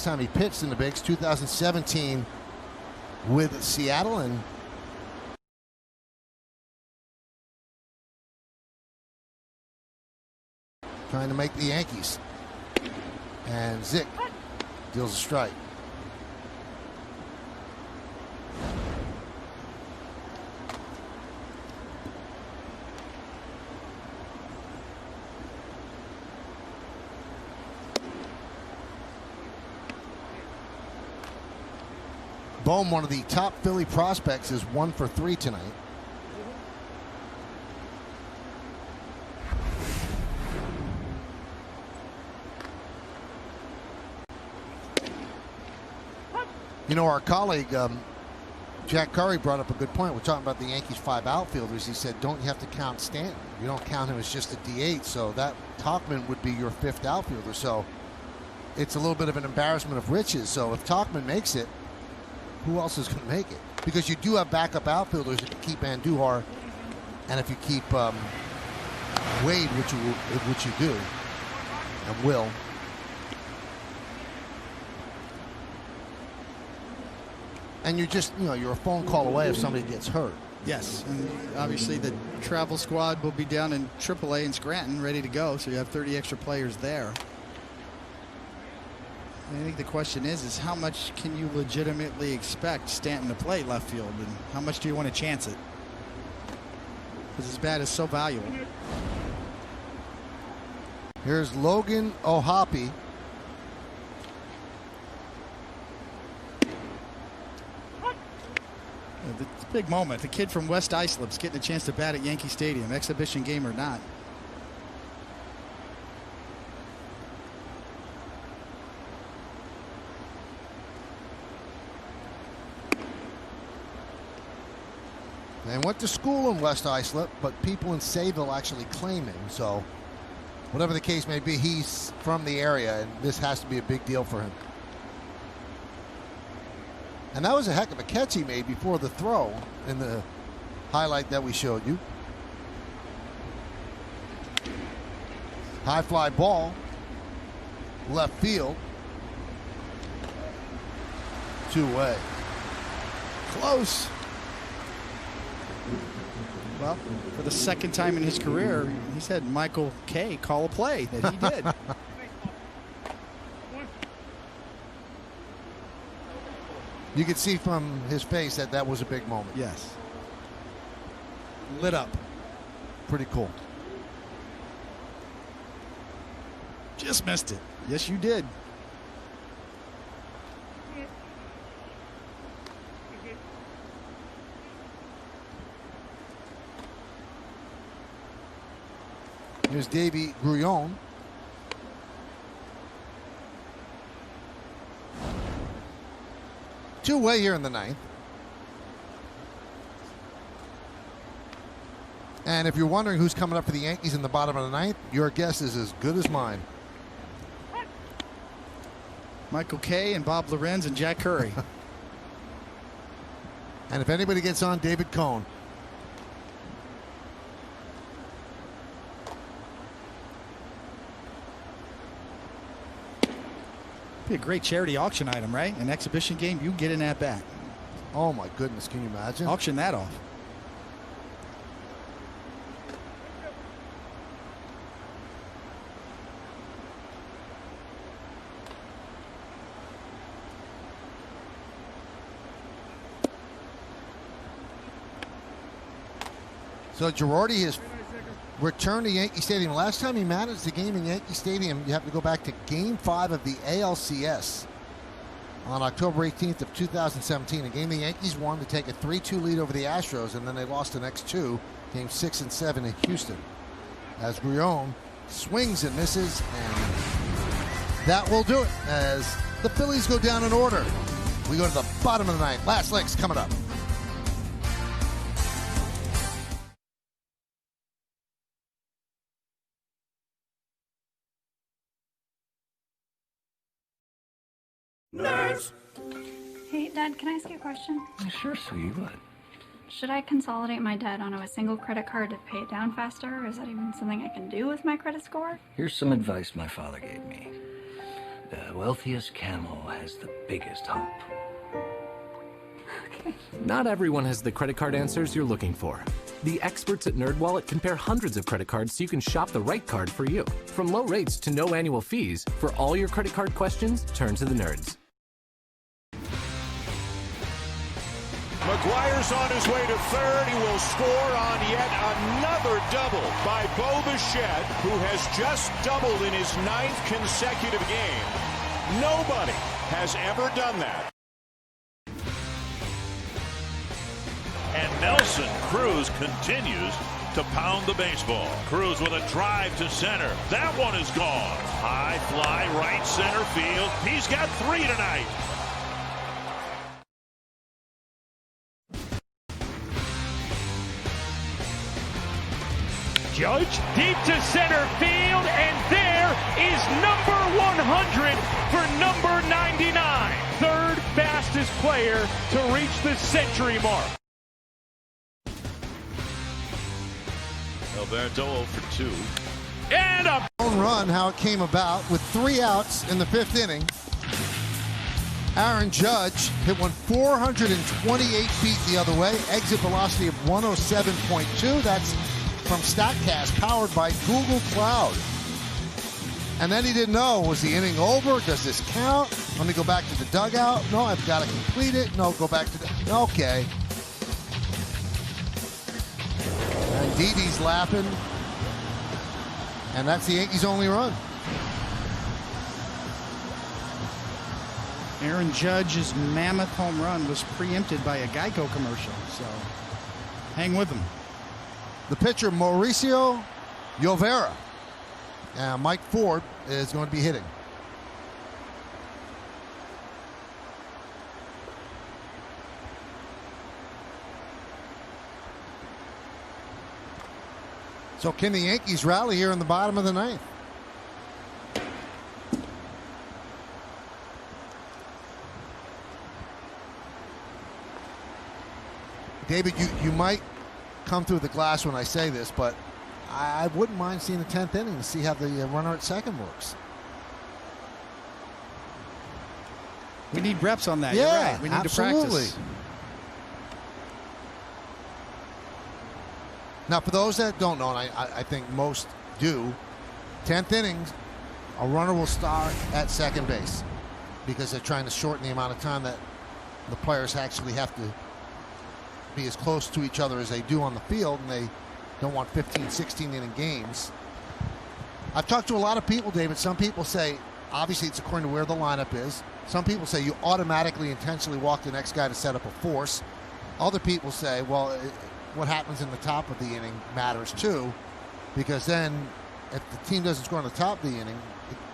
time he pitched in the bigs, 2017 with Seattle, and trying to make the Yankees. And Zick deals a strike. Bohm, one of the top Philly prospects, is 1 for 3 tonight. You know, our colleague Jack Curry brought up a good point. We're talking about the Yankees' 5 outfielders. He said, don't you have to count Stanton? You don't count him as just a DH, so that Tauchman would be your 5th outfielder. So it's a little bit of an embarrassment of riches. So if Tauchman makes it, who else is going to make it? Because you do have backup outfielders if you keep Andujar, and if you keep Wade, which you do and will. And you're just, you're a phone call away if somebody gets hurt. Yes, and obviously the travel squad will be down in AAA in Scranton ready to go, so you have 30 extra players there. I think the question is how much can you legitimately expect Stanton to play left field, and how much do you want to chance it? Because his bat is so valuable. Here's Logan O'Hoppe. It's a big moment. The kid from West Islip's getting a chance to bat at Yankee Stadium, exhibition game or not. And went to school in West Islip, but people in Sayville actually claim him. So whatever the case may be, he's from the area, and this has to be a big deal for him. And that was a heck of a catch he made before the throw in the highlight that we showed you. High fly ball, left field, 2-way. Close. Well, for the 2nd time in his career, he's had Michael Kay call a play that he did. You could see from his face that that was a big moment. Yes. Lit up. Pretty cool. Just missed it. Yes, you did. Here's Davey Grullon. Two-way here in the 9th. And if you're wondering who's coming up for the Yankees in the bottom of the 9th, your guess is as good as mine. Michael Kay and Bob Lorenz and Jack Curry. And if anybody gets on, David Cone. Be a great charity auction item, right? An exhibition game, you get in that bat. Oh my goodness, can you imagine? Auction that off. So Girardi has returned to Yankee Stadium. Last time he managed the game in Yankee Stadium, you have to go back to Game 5 of the ALCS on October 18th of 2017. A game the Yankees won to take a 3-2 lead over the Astros, and then they lost the next 2, Game 6 and 7 in Houston. As Grullon swings and misses, and that will do it as the Phillies go down in order. We go to the bottom of the 9th. Last licks coming up. Nerds. Hey, Dad, can I ask you a question? Sure, sweetie. What? Should I consolidate my debt onto a single credit card to pay it down faster? Or is that even something I can do with my credit score? Here's some advice my father gave me. The wealthiest camel has the biggest hump. Not everyone has the credit card answers you're looking for. The experts at NerdWallet compare hundreds of credit cards so you can shop the right card for you. From low rates to no annual fees, for all your credit card questions, turn to the nerds. McGuire's on his way to third. He will score on yet another double by Bo Bichette, who has just doubled in his 9th consecutive game. Nobody has ever done that. And Nelson Cruz continues to pound the baseball. Cruz with a drive to center. That one is gone. High fly, right center field. He's got 3 tonight. Judge deep to center field, and there is number 100 for number 99. Third fastest player to reach the century mark. Alberto 0 for 2. And a home run, how it came about with 3 outs in the 5th inning. Aaron Judge hit one 428 feet the other way. Exit velocity of 107.2. That's from StatCast, powered by Google Cloud. And then he didn't know, was the inning over? Does this count? Let me go back to the dugout. No, I've got to complete it. No, go back to the... Okay. And Didi's laughing. And that's the Yankees' only run. Aaron Judge's mammoth home run was preempted by a Geico commercial, so hang with him. The pitcher, Mauricio Llovera. And Mike Ford is going to be hitting. So can the Yankees rally here in the bottom of the 9th? David, you might come through the glass when I say this, but I wouldn't mind seeing the 10th inning to see how the runner at second works. We need reps on that. Yeah, you're right. We need absolutely. to practice. Now, for those that don't know, and I think most do, 10th innings, a runner will start at second base because they're trying to shorten the amount of time that the players actually have to be as close to each other as they do on the field, and they don't want 15, 16 inning games. I've talked to a lot of people, David. Some people say, obviously it's according to where the lineup is. Some people say you automatically intentionally walk the next guy to set up a force. Other people say, well, what happens in the top of the inning matters too, because then if the team doesn't score on the top of the inning,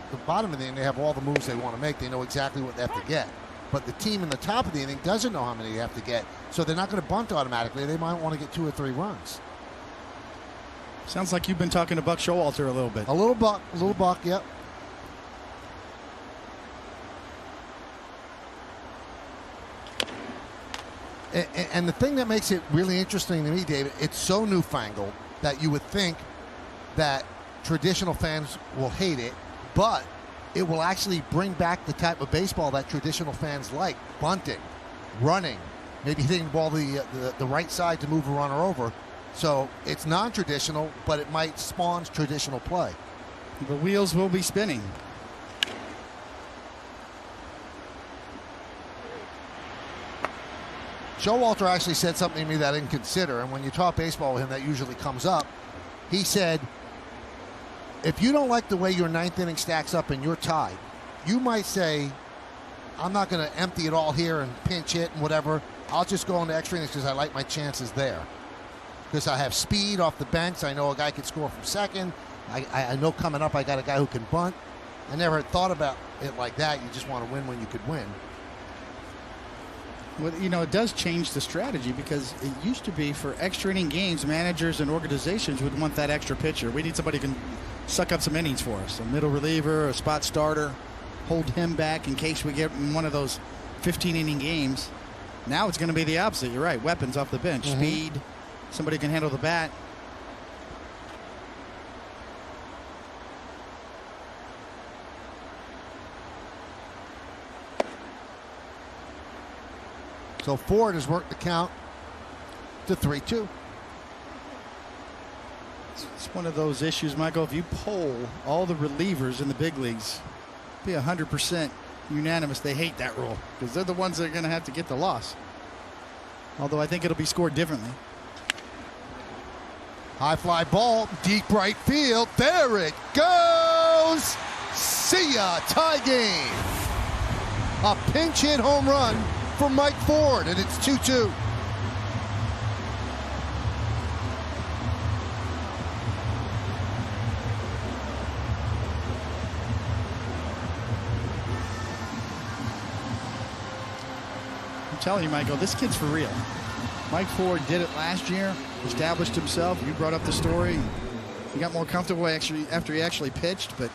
the bottom of the inning, they have all the moves they want to make. They know exactly what they have to get. But the team in the top of the inning doesn't know how many they have to get, so they're not going to bunt automatically. They might want to get 2 or 3 runs. Sounds like you've been talking to Buck Showalter a little bit. A little buck, yep. And the thing that makes it really interesting to me, David, it's so newfangled that you would think that traditional fans will hate it, but it will actually bring back the type of baseball that traditional fans like. Bunting, running, maybe hitting the ball the right side to move a runner over. So it's non-traditional, but it might spawn traditional play. The wheels will be spinning. Showalter actually said something to me that I didn't consider, and when you talk baseball with him, that usually comes up. He said, if you don't like the way your 9th inning stacks up and you're tied, you might say, I'm not going to empty it all here and pinch hit and whatever. I'll just go into extra innings because I like my chances there. Because I have speed off the bench. I know a guy could score from second. I know coming up I got a guy who can bunt. I never had thought about it like that. You just want to win when you could win. Well, you know, it does change the strategy, because it used to be for extra inning games, managers and organizations would want that extra pitcher. We need somebody who can suck up some innings for us. A middle reliever, a spot starter, hold him back in case we get in one of those 15-inning games. Now it's going to be the opposite. You're right. Weapons off the bench. Mm-hmm. Speed. Somebody can handle the bat. So Ford has worked the count to 3-2. It's one of those issues, Michael. If you poll all the relievers in the big leagues, be 100% unanimous they hate that rule because they're the ones that are going to have to get the loss. Although I think it'll be scored differently. High fly ball, deep right field. There it goes. See ya. Tie game. A pinch hit home run for Mike Ford, and it's 2-2. I'm telling you, Michael, this kid's for real. Mike Ford did it last year, established himself. You brought up the story. He got more comfortable after he actually pitched, but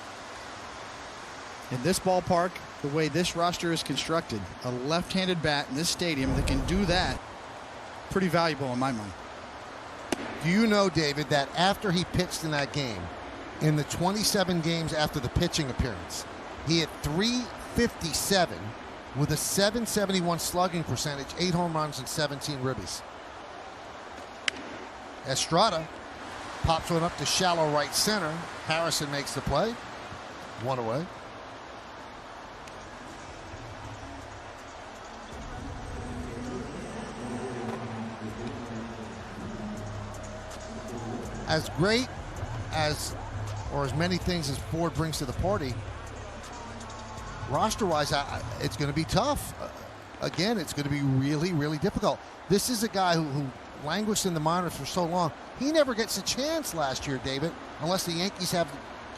in this ballpark, the way this roster is constructed, a left-handed bat in this stadium that can do that, pretty valuable in my mind. Do you know, David, that after he pitched in that game, in the 27 games after the pitching appearance, he hit .357 with a .771 slugging percentage, 8 home runs and 17 ribbies. Estrada pops one up to shallow right center. Harrison makes the play. 1 away. As great as, or as many things as Ford brings to the party, roster-wise, it's going to be tough. Again, it's going to be really, really difficult. This is a guy who languished in the minors for so long. He never gets a chance last year, David, unless the Yankees have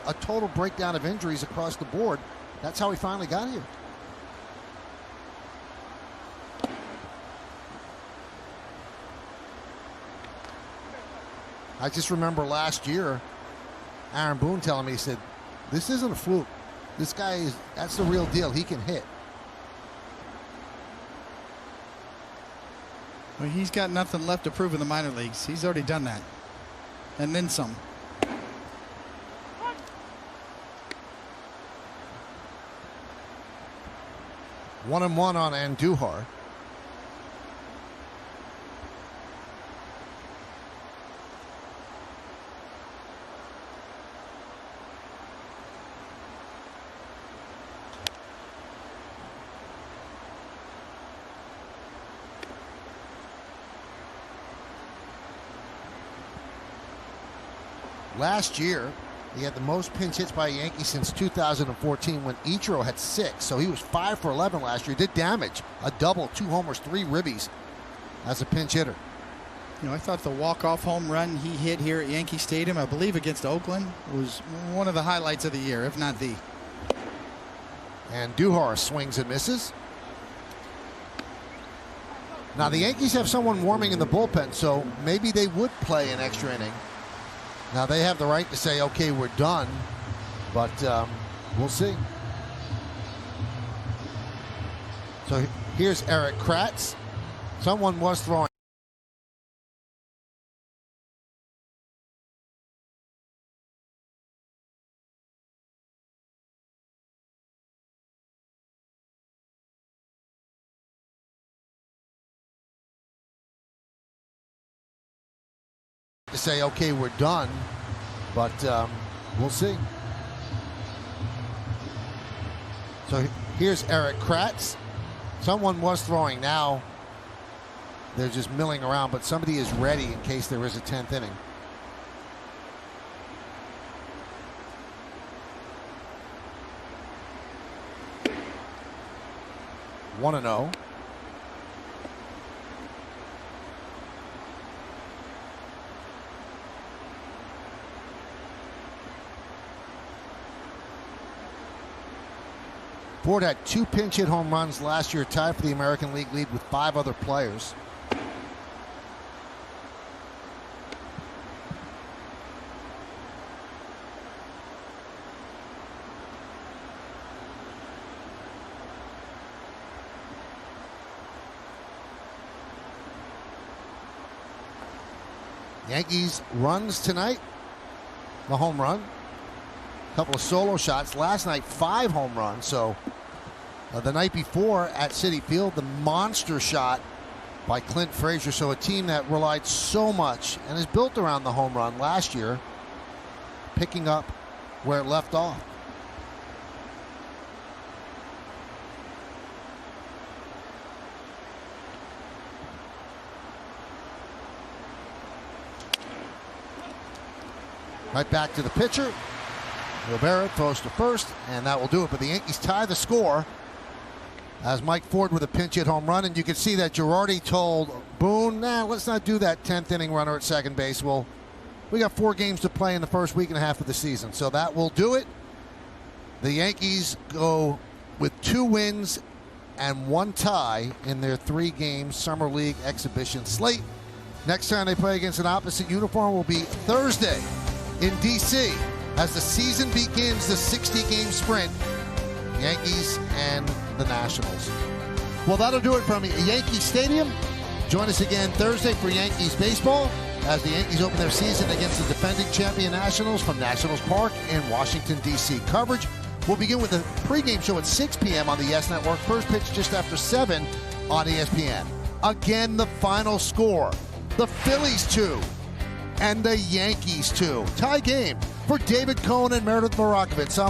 a total breakdown of injuries across the board. That's how he finally got here. I just remember last year, Aaron Boone telling me, he said, this isn't a fluke. This guy that's the real deal. He can hit. Well, he's got nothing left to prove in the minor leagues. He's already done that. And then some. One and one on Andujar. Last year, he had the most pinch hits by a Yankee since 2014 when Ichiro had 6. So he was 5 for 11 last year. Did damage. A double, 2 homers, 3 ribbies as a pinch hitter. You know, I thought the walk-off home run he hit here at Yankee Stadium, I believe against Oakland, was one of the highlights of the year, if not the. And Andujar swings and misses. Now, the Yankees have someone warming in the bullpen, so maybe they would play an extra inning. Now, they have the right to say, okay, we're done, but we'll see. So here's Eric Kratz. Someone was throwing. To say, okay, we're done, but we'll see. So here's Eric Kratz. Someone was throwing. Now they're just milling around, but somebody is ready in case there is a 10th inning. One and 0. Ford had 2 pinch hit home runs last year, tied for the American League lead with 5 other players. Yankees runs tonight. The home run. Couple of solo shots. Last night, 5 home runs. So the night before at Citi Field, the monster shot by Clint Frazier. So a team that relied so much and is built around the home run last year, picking up where it left off. Right back to the pitcher. Rivera throws to first, and that will do it. But the Yankees tie the score as Mike Ford with a pinch hit home run. And you can see that Girardi told Boone, let's not do that 10th inning runner at second base. Well, we got 4 games to play in the first week and a half of the season. So that will do it. The Yankees go with 2 wins and 1 tie in their 3-game Summer League exhibition slate. Next time they play against an opposite uniform will be Thursday in D.C. as the season begins the 60-game sprint, Yankees and the Nationals. Well, that'll do it from Yankee Stadium. Join us again Thursday for Yankees baseball as the Yankees open their season against the defending champion Nationals from Nationals Park in Washington, D.C. Coverage will begin with a pregame show at 6 p.m. on the YES Network. First pitch just after 7 on ESPN. Again, the final score. The Phillies 2 and the Yankees 2. Tie game for David Cohn and Meredith Morakovitz.